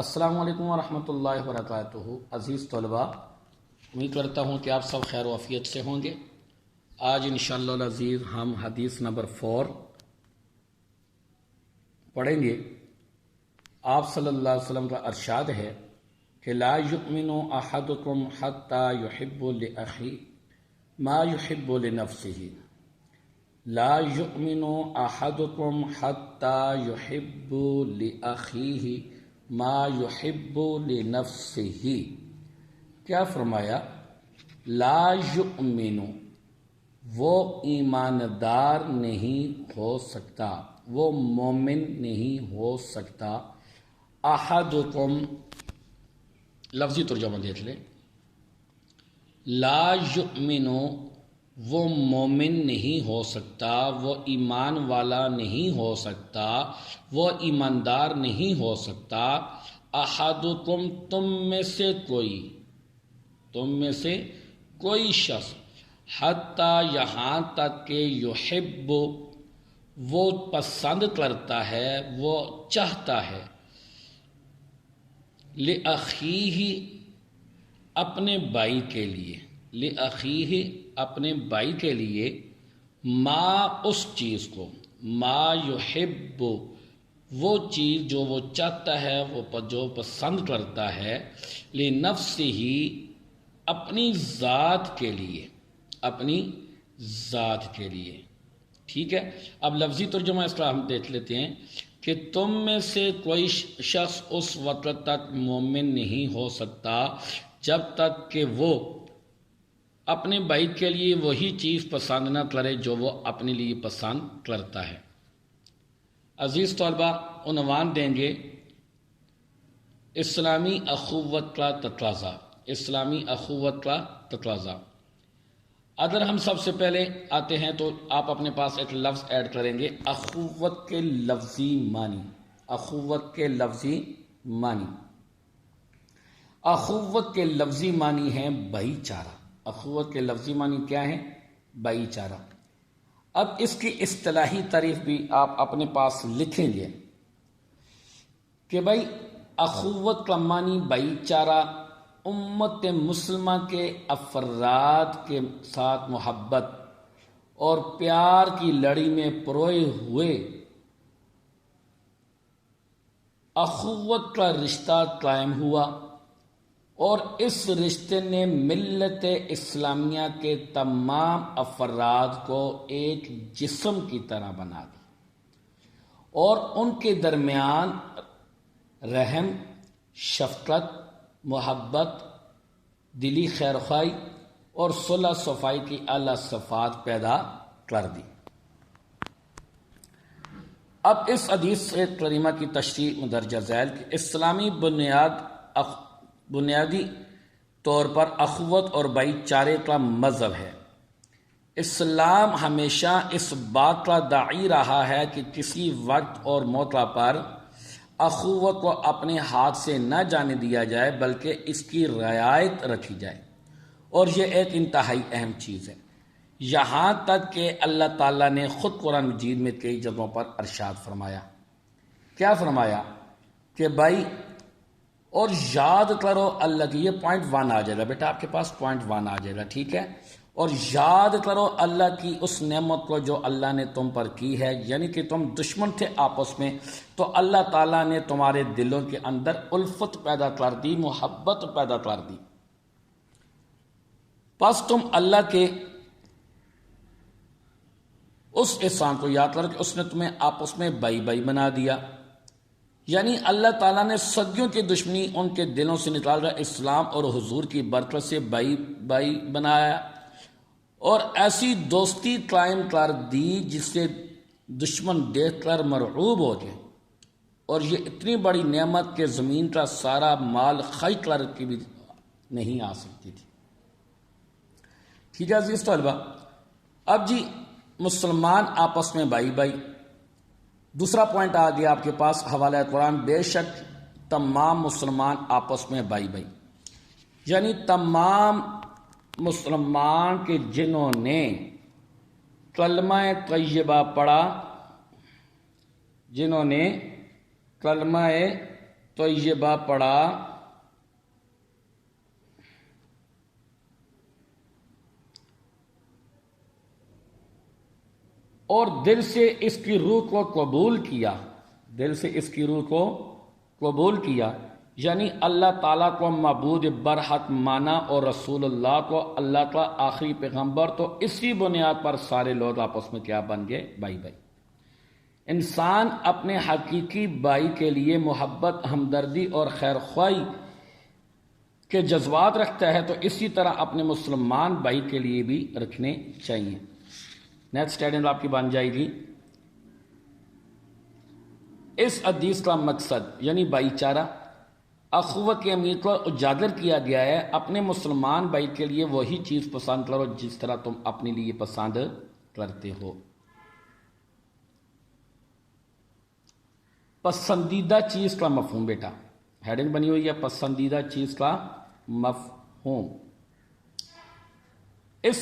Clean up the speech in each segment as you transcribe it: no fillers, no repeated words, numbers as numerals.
السلام علیکم ورحمۃ اللہ وبرکاتہ۔ عزیز طلباء، امید کرتا ہوں کہ آپ سب خیر و عافیت سے ہوں گے۔ آج انشاءاللہ العزیز ہم حدیث نمبر 4 پڑھیں گے۔ آپ صلی اللہ علیہ وسلم کا ارشاد ہے کہ لا یؤمن احدکم حتی یحب لاخیہ ما یحب لنفسہ۔ لا یؤمن احدکم حتی یحب لاخیہ ما یحب لنفسہ۔ کیا فرمایا؟ لا یؤمن، وہ ایماندار نہیں ہو سکتا، وہ مومن نہیں ہو سکتا۔ احدکم لفظی ترجمہ دیکھ لیں۔ لا یؤمن، وہ مومن نہیں ہو سکتا، وہ ایمان والا نہیں ہو سکتا، وہ ایماندار نہیں ہو سکتا۔ احدکم، تم میں سے کوئی شخص، حتی یہاں تک کہ یحب، وہ پسند کرتا ہے، وہ چاہتا ہے، لاخیہ، اپنے بھائی کے لیے، لاخیہ، اپنے بھائی کے لیے، ما، اس چیز کو، ما یحب، وہ چیز جو وہ چاہتا ہے، وہ جو پسند کرتا ہے، لنفسہ، اپنی ذات کے لیے، اپنی ذات کے لیے۔ ٹھیک ہے، اب لفظی ترجمہ اس کا ہم دیکھ لیتے ہیں کہ تم میں سے کوئی شخص اس وقت تک مومن نہیں ہو سکتا جب تک کہ وہ اپنے بھائی کے لیے وہی چیز پسند نہ کرے جو وہ اپنے لیے پسند کرتا ہے۔ عزیز طلباء، عنوان دیں گے اسلامی اخوت کا تقاضا، اسلامی اخوت کا تقاضا۔ اگر ہم سب سے پہلے آتے ہیں تو آپ اپنے پاس ایک لفظ ایڈ کریں گے، اخوت کے لفظی معنی، اخوت کے لفظی معنی۔ اخوت کے لفظی معنی ہے بھائی چارہ۔ اخوت کے لفظی معنی کیا ہے؟ بھائی چارہ۔ اب اس کی اصطلاحی تعریف بھی آپ اپنے پاس لکھیں گے کہ بھائی اخوت کا معنی بھائی چارہ، امت مسلمہ کے افراد کے ساتھ محبت اور پیار کی لڑی میں پروئے ہوئے اخوت کا رشتہ قائم ہوا، اور اس رشتے نے ملت اسلامیہ کے تمام افراد کو ایک جسم کی طرح بنا دی، اور ان کے درمیان رحم، شفقت، محبت، دلی خیرخواہی اور صلح صفائی کی اعلیٰ صفات پیدا کر دی۔ اب اس حدیث کریمہ کی تشریح مندرجہ ذیل کہ اسلامی بنیادی طور پر اخوت اور بھائی چارے کا مذہب ہے۔ اسلام ہمیشہ اس بات کا داعی رہا ہے کہ کسی وقت اور موقع پر اخوت کو اپنے ہاتھ سے نہ جانے دیا جائے، بلکہ اس کی رعایت رکھی جائے، اور یہ ایک انتہائی اہم چیز ہے۔ یہاں تک کہ اللہ تعالیٰ نے خود قرآن مجید میں کئی جگہوں پر ارشاد فرمایا۔ کیا فرمایا؟ کہ بھائی اور یاد کرو اللہ کی، یہ پوائنٹ 1 آ جائے گا بیٹا، آپ کے پاس پوائنٹ 1 آ جائے گا، ٹھیک ہے؟ اور یاد کرو اللہ کی اس نعمت کو جو اللہ نے تم پر کی ہے، یعنی کہ تم دشمن تھے آپس میں، تو اللہ تعالیٰ نے تمہارے دلوں کے اندر الفت پیدا کر دی، محبت پیدا کر دی۔ پس تم اللہ کے اس احسان کو یاد کرو کہ اس نے تمہیں آپس میں بھائی بھائی بنا دیا، یعنی اللہ تعالیٰ نے صدیوں کی دشمنی ان کے دلوں سے نکال کر اسلام اور حضور کی برکت سے بھائی بھائی بنایا، اور ایسی دوستی قائم کر دی جس سے دشمن دیکھ کر مرعوب ہو گئے، اور یہ اتنی بڑی نعمت کہ زمین کا سارا مال خرچ کر کے بھی نہیں آ سکتی تھی۔ ٹھیک ہے عزیز طلبہ، اب جی مسلمان آپس میں بھائی بھائی، دوسرا پوائنٹ آ گیا آپ کے پاس، حوالہ قرآن، بے شک تمام مسلمان آپس میں بھائی بھائی، یعنی تمام مسلمان کے جنہوں نے کلمہ طیبہ پڑھا، جنہوں نے کلمہ طیبہ پڑھا اور دل سے اس کی روح کو قبول کیا، دل سے اس کی روح کو قبول کیا، یعنی اللہ تعالیٰ کو معبود برحق مانا اور رسول اللہ کو اللہ کا آخری پیغمبر، تو اسی بنیاد پر سارے لوگ آپس میں کیا بن گئے؟ بھائی بھائی۔ انسان اپنے حقیقی بھائی کے لیے محبت، ہمدردی اور خیر خواہی کے جذبات رکھتا ہے، تو اسی طرح اپنے مسلمان بھائی کے لیے بھی رکھنے چاہیے۔ نیکسٹ ایڈنٹ آپ کی بن جائے گی، اس حدیث کا مقصد یعنی بھائی چارہ، اخوت کی اہمیت کو اجاگر کیا گیا ہے۔ اپنے مسلمان بھائی کے لیے وہی چیز پسند کرو جس طرح تم اپنے لیے پسند کرتے ہو۔ پسندیدہ چیز کا مفہوم، بیٹا ہیڈنگ بنی ہوئی ہے پسندیدہ چیز کا مفہوم۔ اس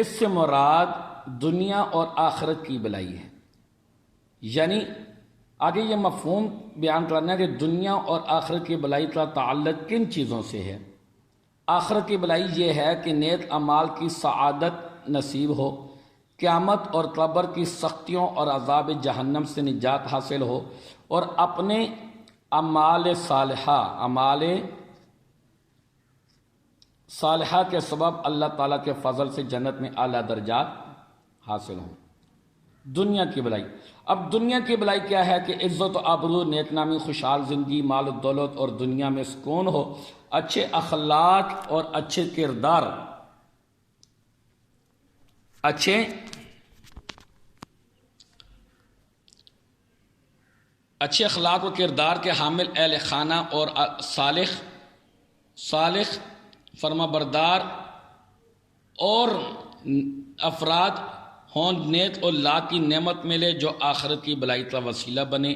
سے مراد دنیا اور آخرت کی بھلائی ہے، یعنی آگے یہ مفہوم بیان کرنا ہے کہ دنیا اور آخرت کی بھلائی کا تعلق کن چیزوں سے ہے۔ آخرت کی بھلائی یہ ہے کہ نیک اعمال کی سعادت نصیب ہو، قیامت اور قبر کی سختیوں اور عذاب جہنم سے نجات حاصل ہو، اور اپنے اعمال صالحہ کے سبب اللہ تعالیٰ کے فضل سے جنت میں اعلیٰ درجات حاصل ہوں۔ دنیا کی بھلائی، اب دنیا کی بھلائی کیا ہے کہ عزت و آبرو، نیک نامی، خوشحال زندگی، مال و دولت اور دنیا میں سکون ہو، اچھے اخلاق اور اچھے کردار، اچھے اخلاق و کردار کے حامل اہل خانہ اور صالح فرما بردار اور افراد ہوں، نیک اور لا کی نعمت ملے جو آخرت کی بھلائی کا وسیلہ بنے۔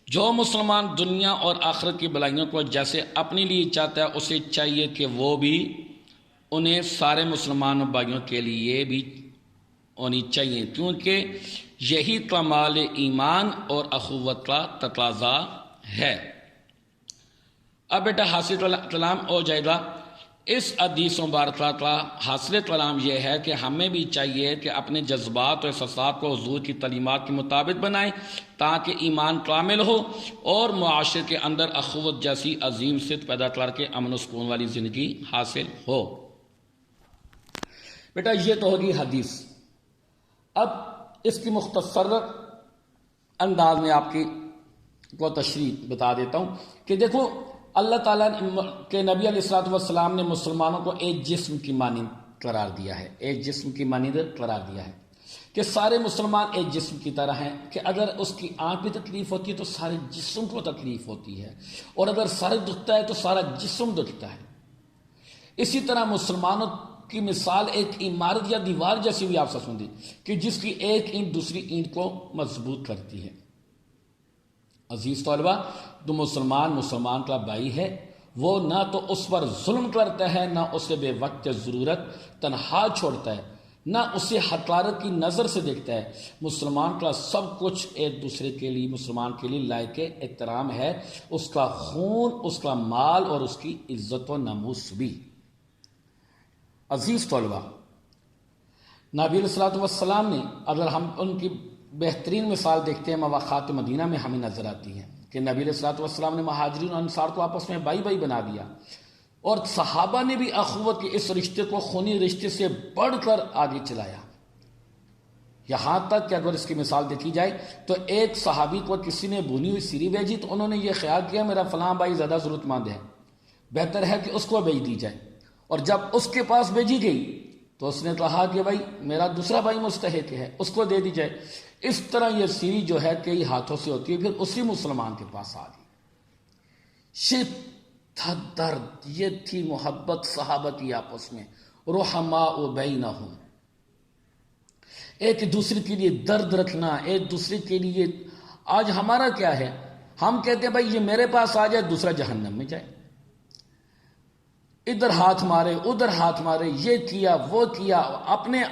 جو مسلمان دنیا اور آخرت کی بھلائیوں کو جیسے اپنے لیے چاہتا ہے، اسے چاہیے کہ وہ بھی انہیں سارے مسلمان بھائیوں کے لیے بھی ہونی چاہیے، کیونکہ یہی کمال ایمان اور اخوت کا تقاضا ہے۔ اب بیٹا حاصل کلام ہو جائے گا۔ اس حدیث مبارکہ کا حاصل کلام یہ ہے کہ ہمیں بھی چاہیے کہ اپنے جذبات اور احساسات کو حضور کی تعلیمات کے مطابق بنائیں تاکہ ایمان کامل ہو اور معاشرے کے اندر اخوت جیسی عظیم صفت پیدا کر کے امن و سکون والی زندگی حاصل ہو۔ بیٹا یہ تو ہوگی حدیث۔ اب اس کی مختصر انداز میں آپ کو تشریح بتا دیتا ہوں کہ دیکھو، اللہ تعالیٰ کے نبی علیہ الصلوۃ والسلام نے مسلمانوں کو ایک جسم کی مانند قرار دیا ہے، ایک جسم کی مانند قرار دیا ہے کہ سارے مسلمان ایک جسم کی طرح ہیں، کہ اگر اس کی آنکھ بھی تکلیف ہوتی ہے تو سارے جسم کو تکلیف ہوتی ہے، اور اگر سر دکھتا ہے تو سارا جسم دکھتا ہے۔ اسی طرح مسلمانوں کی مثال ایک عمارت یا دیوار جیسی بھی آپ سے سن دی کہ جس کی ایک اینٹ دوسری اینٹ کو مضبوط کرتی ہے۔ عزیز طلبہ، تو مسلمان کا بھائی ہے، وہ نہ تو اس پر ظلم کرتا ہے، نہ اسے بے وقت ضرورت تنہا چھوڑتا ہے، نہ اسے حقارت کی نظر سے دیکھتا ہے۔ مسلمان کا سب کچھ ایک دوسرے کے لیے، مسلمان کے لیے لائق احترام ہے، اس کا خون، اس کا مال اور اس کی عزت و ناموس بھی۔ عزیز طلبہ، نبی علیہ الصلوۃ والسلام نے، اگر ہم ان کی بہترین مثال دیکھتے ہیں مواقعات مدینہ میں ہمیں نظر آتی ہے کہ نبی علیہ الصلوۃ والسلام نے مہاجرین اور انصار کو آپس میں بھائی بھائی بنا دیا، اور صحابہ نے بھی اخوت کے اس رشتے کو خونی رشتے سے بڑھ کر آگے چلایا، یہاں تک کہ اگر اس کی مثال دیکھی جائے تو ایک صحابی کو کسی نے بھونی ہوئی سیری بھیجی تو انہوں نے یہ خیال کیا میرا فلاں بھائی زیادہ ضرورت مند ہے، بہتر ہے کہ اس کو بھیج دی جائے، اور جب اس کے پاس بھیجی گئی تو اس نے کہا کہ بھائی میرا دوسرا بھائی مستحق ہے، اس کو دے دی جائے۔ اس طرح یہ سیری جو ہے کئی ہاتھوں سے ہوتی ہے، پھر اسی مسلمان کے پاس آ گئی۔ یہ تھا درد، یہ تھی محبت صحابہ کی آپس میں، رحماء بینہم، ایک دوسرے کے لیے درد رکھنا، ایک دوسرے کے لیے۔ آج ہمارا کیا ہے؟ ہم کہتے ہیں بھائی یہ میرے پاس آ جائے، دوسرا جہنم میں جائے، ادھر ہاتھ مارے ادھر ہاتھ مارے، یہ کیا وہ کیا، اپنے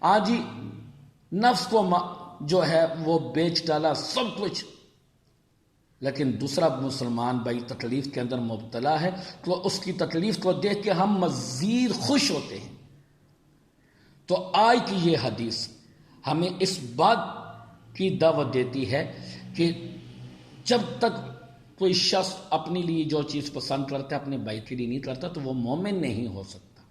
آجی نفس کو جو ہے وہ بیچ ڈالا، سب کچھ، لیکن دوسرا مسلمان بھائی تکلیف کے اندر مبتلا ہے تو اس کی تکلیف کو دیکھ کے ہم مزید خوش ہوتے ہیں۔ تو آج کی یہ حدیث ہمیں اس بات کی دعوت دیتی ہے کہ جب تک کوئی شخص اپنے لیے جو چیز پسند کرتا ہے اپنے بھائی کے لیے نہیں کرتا تو وہ مومن نہیں ہو سکتا۔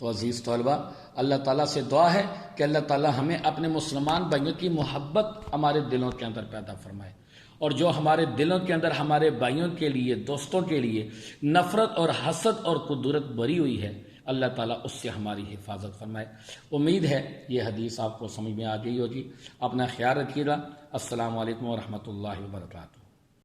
تو عزیز طلبہ، اللہ تعالیٰ سے دعا ہے کہ اللہ تعالیٰ ہمیں اپنے مسلمان بھائیوں کی محبت ہمارے دلوں کے اندر پیدا فرمائے، اور جو ہمارے دلوں کے اندر ہمارے بھائیوں کے لیے، دوستوں کے لیے نفرت اور حسد اور قدرت بری ہوئی ہے، اللہ تعالیٰ اس سے ہماری حفاظت فرمائے۔ امید ہے یہ حدیث آپ کو سمجھ میں آ گئی ہوگی۔ اپنا خیال رکھیے گا۔ السلام علیکم ورحمۃ اللہ وبرکاتہ۔